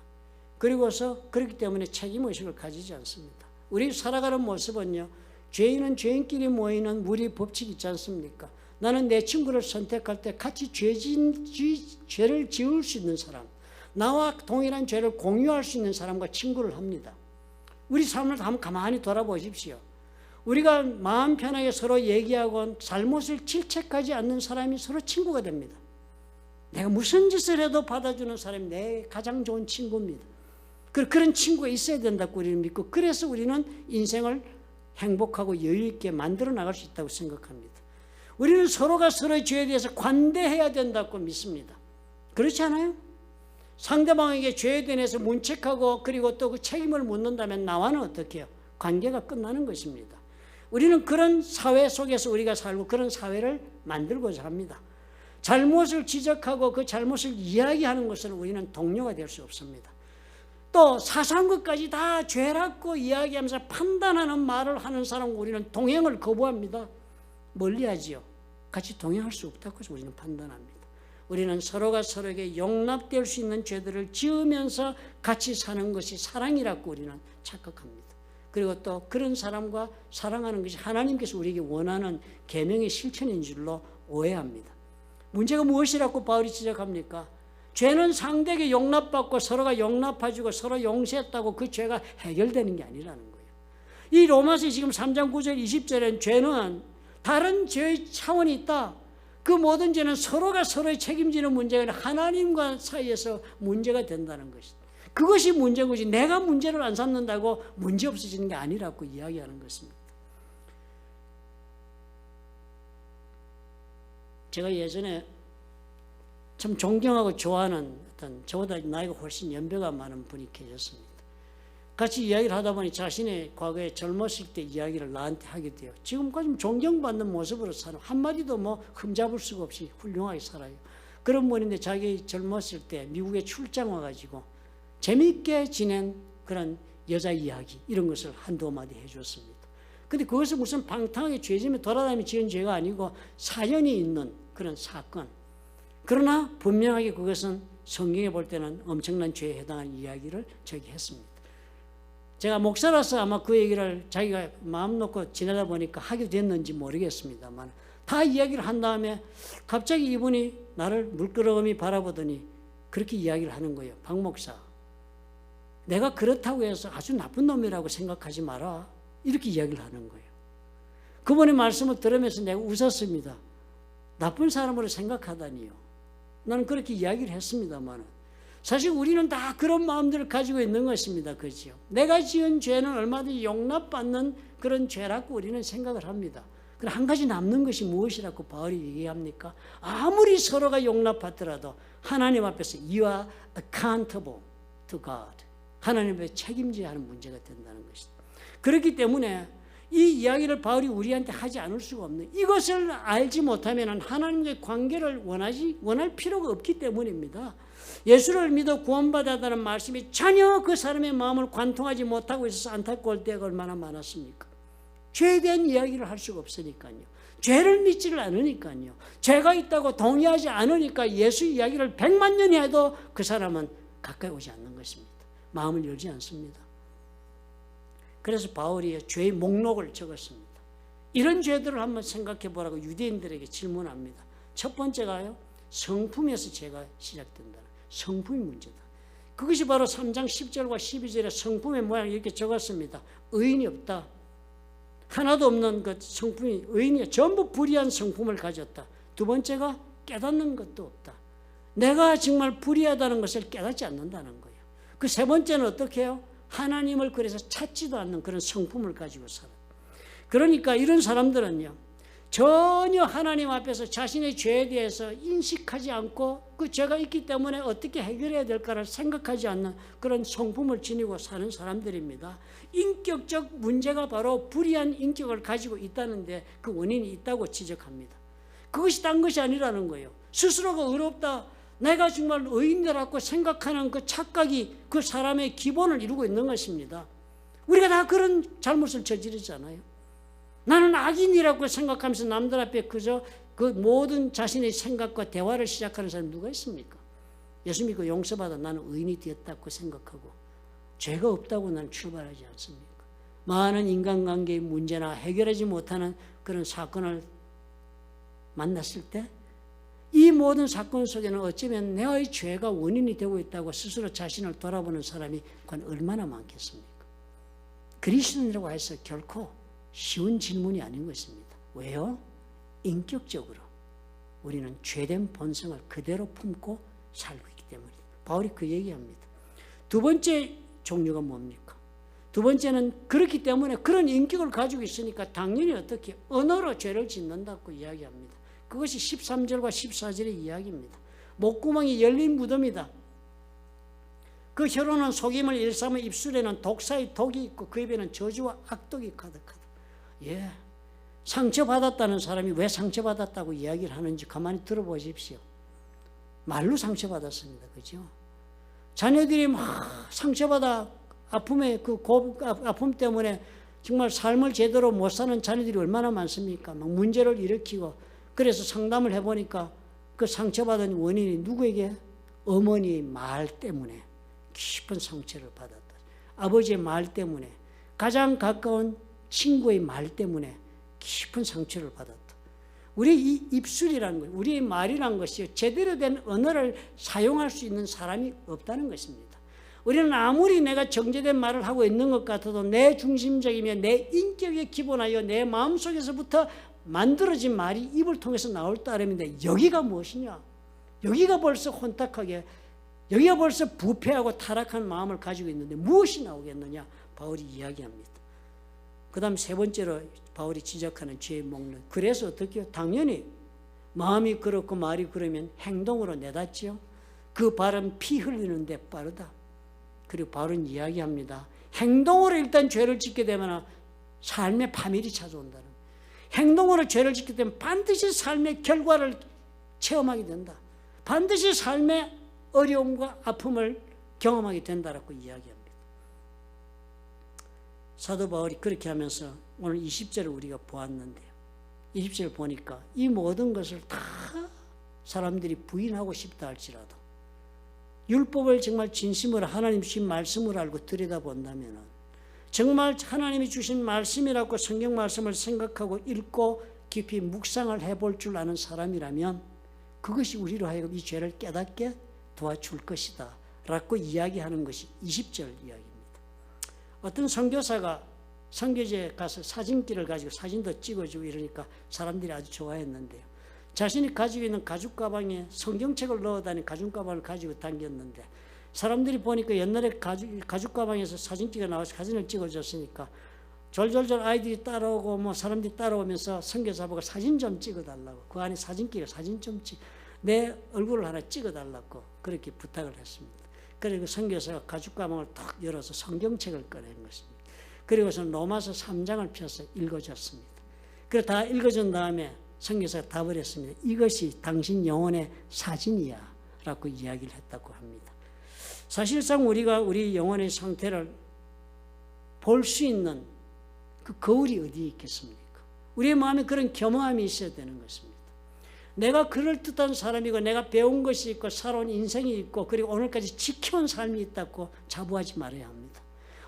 그리고서 그렇기 때문에 책임의식을 가지지 않습니다. 우리 살아가는 모습은요. 죄인은 죄인끼리 모이는 무리 법칙이 있지 않습니까? 나는 내 친구를 선택할 때 같이 죄를 지을 수 있는 사람, 나와 동일한 죄를 공유할 수 있는 사람과 친구를 합니다. 우리 삶을 한번 가만히 돌아보십시오. 우리가 마음 편하게 서로 얘기하고 잘못을 질책하지 않는 사람이 서로 친구가 됩니다. 내가 무슨 짓을 해도 받아주는 사람이 내 가장 좋은 친구입니다. 그런 친구가 있어야 된다고 우리는 믿고 그래서 우리는 인생을 행복하고 여유 있게 만들어 나갈 수 있다고 생각합니다. 우리는 서로가 서로의 죄에 대해서 관대해야 된다고 믿습니다. 그렇지 않아요? 상대방에게 죄에 대해서 문책하고 그리고 또 그 책임을 묻는다면 나와는 어떻게 해요? 관계가 끝나는 것입니다. 우리는 그런 사회 속에서 우리가 살고 그런 사회를 만들고자 합니다. 잘못을 지적하고 그 잘못을 이야기하는 것은 우리는 동료가 될 수 없습니다. 또 사소한 것까지 다 죄라고 이야기하면서 판단하는 말을 하는 사람과 우리는 동행을 거부합니다. 멀리하지요. 같이 동행할 수 없다고 우리는 판단합니다. 우리는 서로가 서로에게 용납될 수 있는 죄들을 지으면서 같이 사는 것이 사랑이라고 우리는 착각합니다. 그리고 또 그런 사람과 사랑하는 것이 하나님께서 우리에게 원하는 계명의 실천인 줄로 오해합니다. 문제가 무엇이라고 바울이 지적합니까? 죄는 상대에게 용납받고 서로가 용납해주고 서로 용서했다고 그 죄가 해결되는 게 아니라는 거예요. 이 로마서 지금 3장 9절 20절엔 죄는 다른 죄의 차원이 있다. 그 모든 죄는 서로가 서로의 책임지는 문제가 아니라 하나님과 사이에서 문제가 된다는 것이다. 그것이 문제인 거지. 내가 문제를 안 삼는다고 문제 없어지는 게 아니라고 이야기하는 것입니다. 제가 예전에 참 존경하고 좋아하는 어떤 저보다 나이가 훨씬 연배가 많은 분이 계셨습니다. 같이 이야기를 하다 보니 자신의 과거에 젊었을 때 이야기를 나한테 하게 돼요. 지금까지 존경받는 모습으로 살아. 한마디도 뭐 흠잡을 수가 없이 훌륭하게 살아요. 그런 분인데 자기 젊었을 때 미국에 출장 와가지고 재미있게 지낸 그런 여자 이야기 이런 것을 한두 마디 해줬습니다. 근데 그것은 무슨 방탕하게 죄짐에 돌아다니며 지은 죄가 아니고 사연이 있는 그런 사건. 그러나 분명하게 그것은 성경에 볼 때는 엄청난 죄에 해당하는 이야기를 저기 했습니다. 제가 목사라서 아마 그 얘기를 자기가 마음 놓고 지내다 보니까 하게 됐는지 모르겠습니다만 다 이야기를 한 다음에 갑자기 이분이 나를 물끄러미 바라보더니 그렇게 이야기를 하는 거예요. 박 목사, 내가 그렇다고 해서 아주 나쁜 놈이라고 생각하지 마라. 이렇게 이야기를 하는 거예요. 그분의 말씀을 들으면서 내가 웃었습니다. 나쁜 사람으로 생각하다니요. 나는 그렇게 이야기를 했습니다만 사실 우리는 다 그런 마음들을 가지고 있는 것입니다. 그렇죠? 내가 지은 죄는 얼마든지 용납받는 그런 죄라고 우리는 생각을 합니다. 그런데 한 가지 남는 것이 무엇이라고 바울이 얘기합니까? 아무리 서로가 용납받더라도 하나님 앞에서 You are accountable to God. 하나님 앞에 책임져야 하는 문제가 된다는 것이다. 그렇기 때문에 이 이야기를 바울이 우리한테 하지 않을 수가 없는, 이것을 알지 못하면 하나님과의 관계를 원할 필요가 없기 때문입니다. 예수를 믿어 구원받았다는 말씀이 전혀 그 사람의 마음을 관통하지 못하고 있어서 안타까울 때가 얼마나 많았습니까? 죄에 대한 이야기를 할 수가 없으니까요. 죄를 믿지를 않으니까요. 죄가 있다고 동의하지 않으니까 예수 이야기를 100만 년이 해도 그 사람은 가까이 오지 않는 것입니다. 마음을 열지 않습니다. 그래서 바울이 죄의 목록을 적었습니다. 이런 죄들을 한번 생각해 보라고 유대인들에게 질문합니다. 첫 번째가요, 성품에서 죄가 시작된다는 성품이 문제다. 그것이 바로 3장 10절과 12절에 성품의 모양을 이렇게 적었습니다. 의인이 없다. 하나도 없는 그 성품이, 의인이 전부 불의한 성품을 가졌다. 두 번째가 깨닫는 것도 없다. 내가 정말 불의하다는 것을 깨닫지 않는다는 거예요. 그 세 번째는 어떻게 해요? 하나님을 그래서 찾지도 않는 그런 성품을 가지고 살아요. 그러니까 이런 사람들은요, 전혀 하나님 앞에서 자신의 죄에 대해서 인식하지 않고 그 죄가 있기 때문에 어떻게 해결해야 될까를 생각하지 않는 그런 성품을 지니고 사는 사람들입니다. 인격적 문제가 바로 불의한 인격을 가지고 있다는데 그 원인이 있다고 지적합니다. 그것이 딴 것이 아니라는 거예요. 스스로가 의롭다, 내가 정말 의인이라고 생각하는 그 착각이 그 사람의 기본을 이루고 있는 것입니다. 우리가 다 그런 잘못을 저지르잖아요. 나는 악인이라고 생각하면서 남들 앞에 그저 그 모든 자신의 생각과 대화를 시작하는 사람이 누가 있습니까? 예수 믿고 용서받아 나는 의인이 되었다고 생각하고 죄가 없다고 나는 출발하지 않습니까? 많은 인간관계의 문제나 해결하지 못하는 그런 사건을 만났을 때 이 모든 사건 속에는 어쩌면 내의 죄가 원인이 되고 있다고 스스로 자신을 돌아보는 사람이 과연 얼마나 많겠습니까? 그리스도인이라고 해서 결코 쉬운 질문이 아닌 것입니다. 왜요? 인격적으로 우리는 죄된 본성을 그대로 품고 살고 있기 때문입니다. 바울이 그 얘기합니다. 두 번째 종류가 뭡니까? 두 번째는 그렇기 때문에 그런 인격을 가지고 있으니까 당연히 어떻게 언어로 죄를 짓는다고 이야기합니다. 그것이 13절과 14절의 이야기입니다. 목구멍이 열린 무덤이다. 그 혀로는 속임을 일삼아 입술에는 독사의 독이 있고 그 입에는 저주와 악독이 가득하다. 예, 상처받았다는 사람이 왜 상처받았다고 이야기를 하는지 가만히 들어보십시오. 말로 상처받았습니다. 그죠? 자녀들이 막 상처받아 아픔의 아픔 때문에 정말 삶을 제대로 못 사는 자녀들이 얼마나 많습니까? 막 문제를 일으키고, 그래서 상담을 해보니까 그 상처받은 원인이 누구에게? 어머니의 말 때문에 깊은 상처를 받았다. 아버지의 말 때문에, 가장 가까운 친구의 말 때문에 깊은 상처를 받았다. 우리의 이 입술이라는 것, 우리의 말이라는 것이 제대로 된 언어를 사용할 수 있는 사람이 없다는 것입니다. 우리는 아무리 내가 정제된 말을 하고 있는 것 같아도 내 중심적이며 내 인격에 기본하여 내 마음속에서부터 만들어진 말이 입을 통해서 나올 따름인데 여기가 무엇이냐? 여기가 벌써 혼탁하게 여기가 벌써 부패하고 타락한 마음을 가지고 있는데 무엇이 나오겠느냐? 바울이 이야기합니다. 그 다음 세 번째로 바울이 지적하는 죄의 목록. 그래서 어떻게 해요? 당연히 마음이 그렇고 말이 그러면 행동으로 내닫지요. 그 발은 피 흘리는데 빠르다. 그리고 바울은 이야기합니다. 행동으로 일단 죄를 짓게 되면 삶의 파멸이 찾아온다는 거예요. 행동으로 죄를 짓게 되면 반드시 삶의 결과를 체험하게 된다. 반드시 삶의 어려움과 아픔을 경험하게 된다라고 이야기합니다. 사도 바울이 그렇게 하면서 오늘 20절을 우리가 보았는데요. 20절 보니까 이 모든 것을 다 사람들이 부인하고 싶다 할지라도 율법을 정말 진심으로 하나님 주신 말씀을 알고 들여다본다면 정말 하나님이 주신 말씀이라고 성경 말씀을 생각하고 읽고 깊이 묵상을 해볼 줄 아는 사람이라면 그것이 우리로 하여금 이 죄를 깨닫게 도와줄 것이다 라고 이야기하는 것이 20절 이야기입니다. 어떤 선교사가 선교지에 가서 사진기를 가지고 사진도 찍어주고 이러니까 사람들이 아주 좋아했는데요. 자신이 가지고 있는 가죽 가방에 성경책을 넣어 다니는 가죽 가방을 가지고 당겼는데 사람들이 보니까 옛날에 가죽 가방에서 사진기가 나와서 사진을 찍어줬으니까 졸졸졸 아이들이 따라오고 뭐 사람들이 따라오면서 선교사 보고 사진 좀 찍어달라고, 그 안에 사진기가 사진 좀 내 얼굴을 하나 찍어달라고 그렇게 부탁을 했습니다. 그리고 선교사가 가죽 가방을 탁 열어서 성경책을 꺼낸 것입니다. 그리고서 로마서 3장을 펴서 읽어줬습니다. 그리고 다 읽어준 다음에 선교사가 답을 했습니다. 이것이 당신 영혼의 사진이야 라고 이야기를 했다고 합니다. 사실상 우리가 우리 영혼의 상태를 볼 수 있는 그 거울이 어디에 있겠습니까? 우리의 마음에 그런 겸허함이 있어야 되는 것입니다. 내가 그럴듯한 사람이고 내가 배운 것이 있고 살아온 인생이 있고 그리고 오늘까지 지켜온 삶이 있다고 자부하지 말아야 합니다.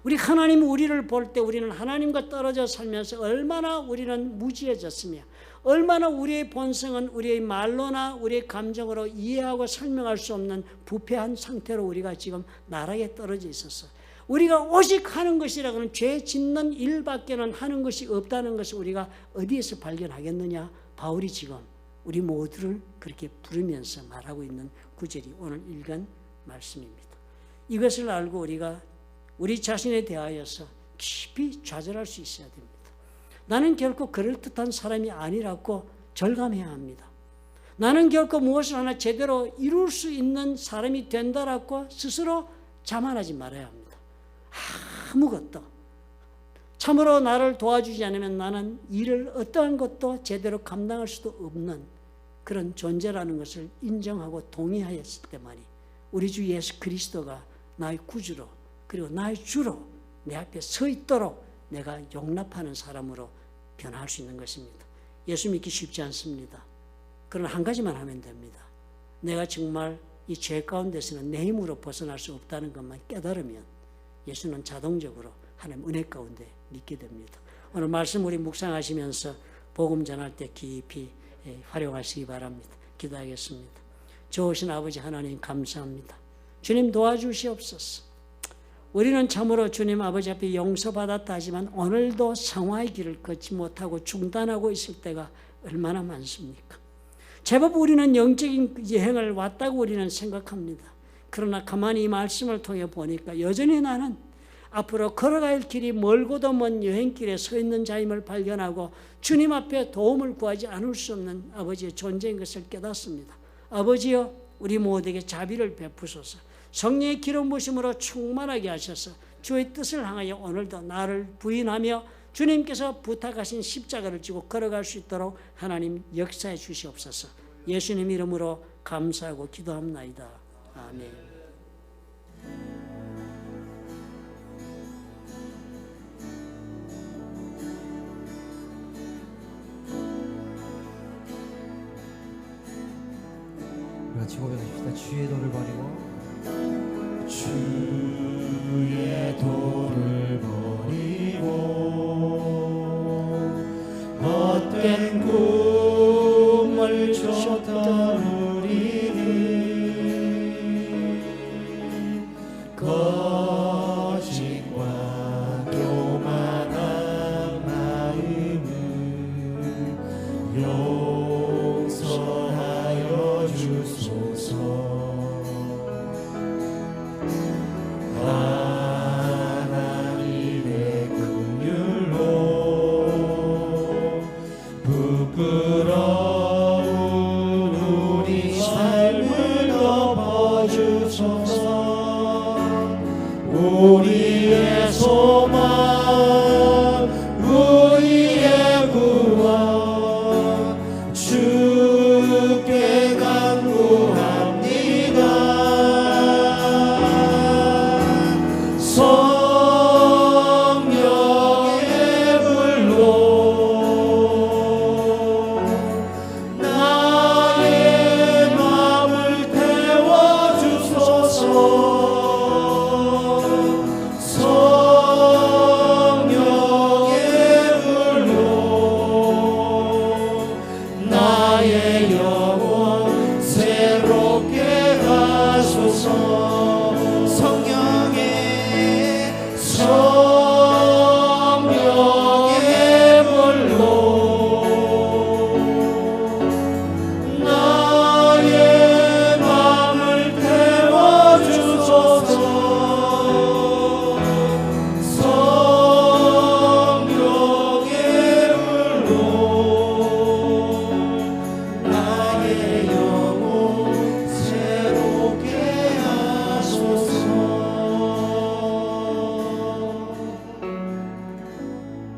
우리 하나님 우리를 볼 때 우리는 하나님과 떨어져 살면서 얼마나 우리는 무지해졌으며 얼마나 우리의 본성은 우리의 말로나 우리의 감정으로 이해하고 설명할 수 없는 부패한 상태로 우리가 지금 나락에 떨어져 있었어. 우리가 오직 하는 것이라고는 죄 짓는 일밖에는 하는 것이 없다는 것을 우리가 어디에서 발견하겠느냐? 바울이 지금 우리 모두를 그렇게 부르면서 말하고 있는 구절이 오늘 읽은 말씀입니다. 이것을 알고 우리가 우리 자신에 대하여서 깊이 좌절할 수 있어야 됩니다. 나는 결코 그럴듯한 사람이 아니라고 절감해야 합니다. 나는 결코 무엇을 하나 제대로 이룰 수 있는 사람이 된다라고 스스로 자만하지 말아야 합니다. 아무것도 참으로 나를 도와주지 않으면 나는 일을 어떠한 것도 제대로 감당할 수도 없는 그런 존재라는 것을 인정하고 동의하였을 때만이 우리 주 예수 그리스도가 나의 구주로 그리고 나의 주로 내 앞에 서 있도록 내가 용납하는 사람으로 변화할 수 있는 것입니다. 예수 믿기 쉽지 않습니다. 그러나 한 가지만 하면 됩니다. 내가 정말 이 죄 가운데서는 내 힘으로 벗어날 수 없다는 것만 깨달으면 예수는 자동적으로 하나님 은혜 가운데 믿게 됩니다. 오늘 말씀 우리 묵상하시면서 복음 전할 때 깊이 활용하시기 바랍니다. 기도하겠습니다. 좋으신 아버지 하나님 감사합니다. 주님 도와주시옵소서. 우리는 참으로 주님 아버지 앞에 용서받았다 하지만 오늘도 성화의 길을 걷지 못하고 중단하고 있을 때가 얼마나 많습니까? 제법 우리는 영적인 여행을 왔다고 우리는 생각합니다. 그러나 가만히 이 말씀을 통해 보니까 여전히 나는 앞으로 걸어갈 길이 멀고도 먼 여행길에 서 있는 자임을 발견하고 주님 앞에 도움을 구하지 않을 수 없는 아버지의 존재인 것을 깨닫습니다. 아버지여 우리 모두에게 자비를 베푸소서. 성령의 기름 부으심으로 충만하게 하셔서 주의 뜻을 향하여 오늘도 나를 부인하며 주님께서 부탁하신 십자가를 지고 걸어갈 수 있도록 하나님 역사해 주시옵소서. 예수님 이름으로 감사하고 기도합나이다. 아멘. 같이 고백하십시다. 주의 도를 버리고 주의 도를 버리고 헛된 꿈을 쫓던 우리는 거짓과 교만한 마음을 용서하여 주소서. 부끄러운 우리 삶을 덮어주소서. 우리의 소망, 우리의 구원, 주께 간구합니다. 성령의 불로 나의 마음을 태워주소서.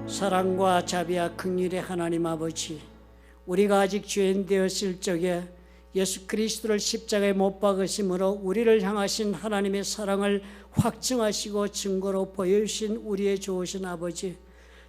사랑과 자비와 긍휼의 하나님 아버지, 우리가 아직 죄인 되었을 적에 예수 그리스도를 십자가에 못 박으심으로 우리를 향하신 하나님의 사랑을 확증하시고 증거로 보여주신 우리의 좋으신 아버지,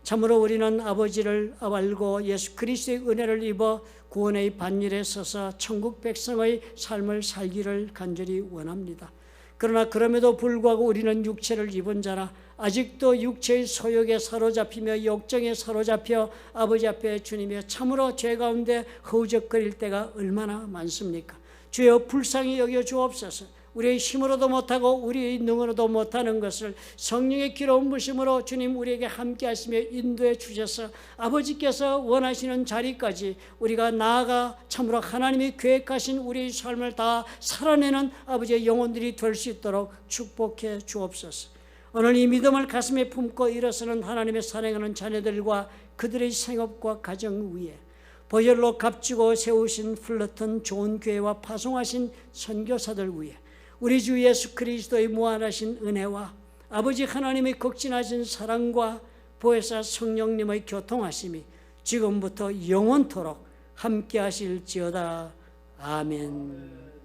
참으로 우리는 아버지를 알고 예수 그리스도의 은혜를 입어 구원의 반열에 서서 천국 백성의 삶을 살기를 간절히 원합니다. 그러나 그럼에도 불구하고 우리는 육체를 입은 자라 아직도 육체의 소욕에 사로잡히며 욕정에 사로잡혀 아버지 앞에 주님의 참으로 죄 가운데 허우적거릴 때가 얼마나 많습니까? 주여 불쌍히 여겨 주옵소서. 우리의 힘으로도 못하고 우리의 능으로도 못하는 것을 성령의 기로운 부심으로 주님 우리에게 함께 하시며 인도해 주셔서 아버지께서 원하시는 자리까지 우리가 나아가 참으로 하나님이 계획하신 우리의 삶을 다 살아내는 아버지의 영혼들이 될 수 있도록 축복해 주옵소서. 오늘 이 믿음을 가슴에 품고 일어서는 하나님의 사랑하는 자녀들과 그들의 생업과 가정 위에 보혈로 값지고 세우신 플러튼 좋은 교회와 파송하신 선교사들 위에 우리 주 예수 그리스도의 무한하신 은혜와 아버지 하나님의 극진하신 사랑과 보혜사 성령님의 교통하심이 지금부터 영원토록 함께 하실지어다. 아멘.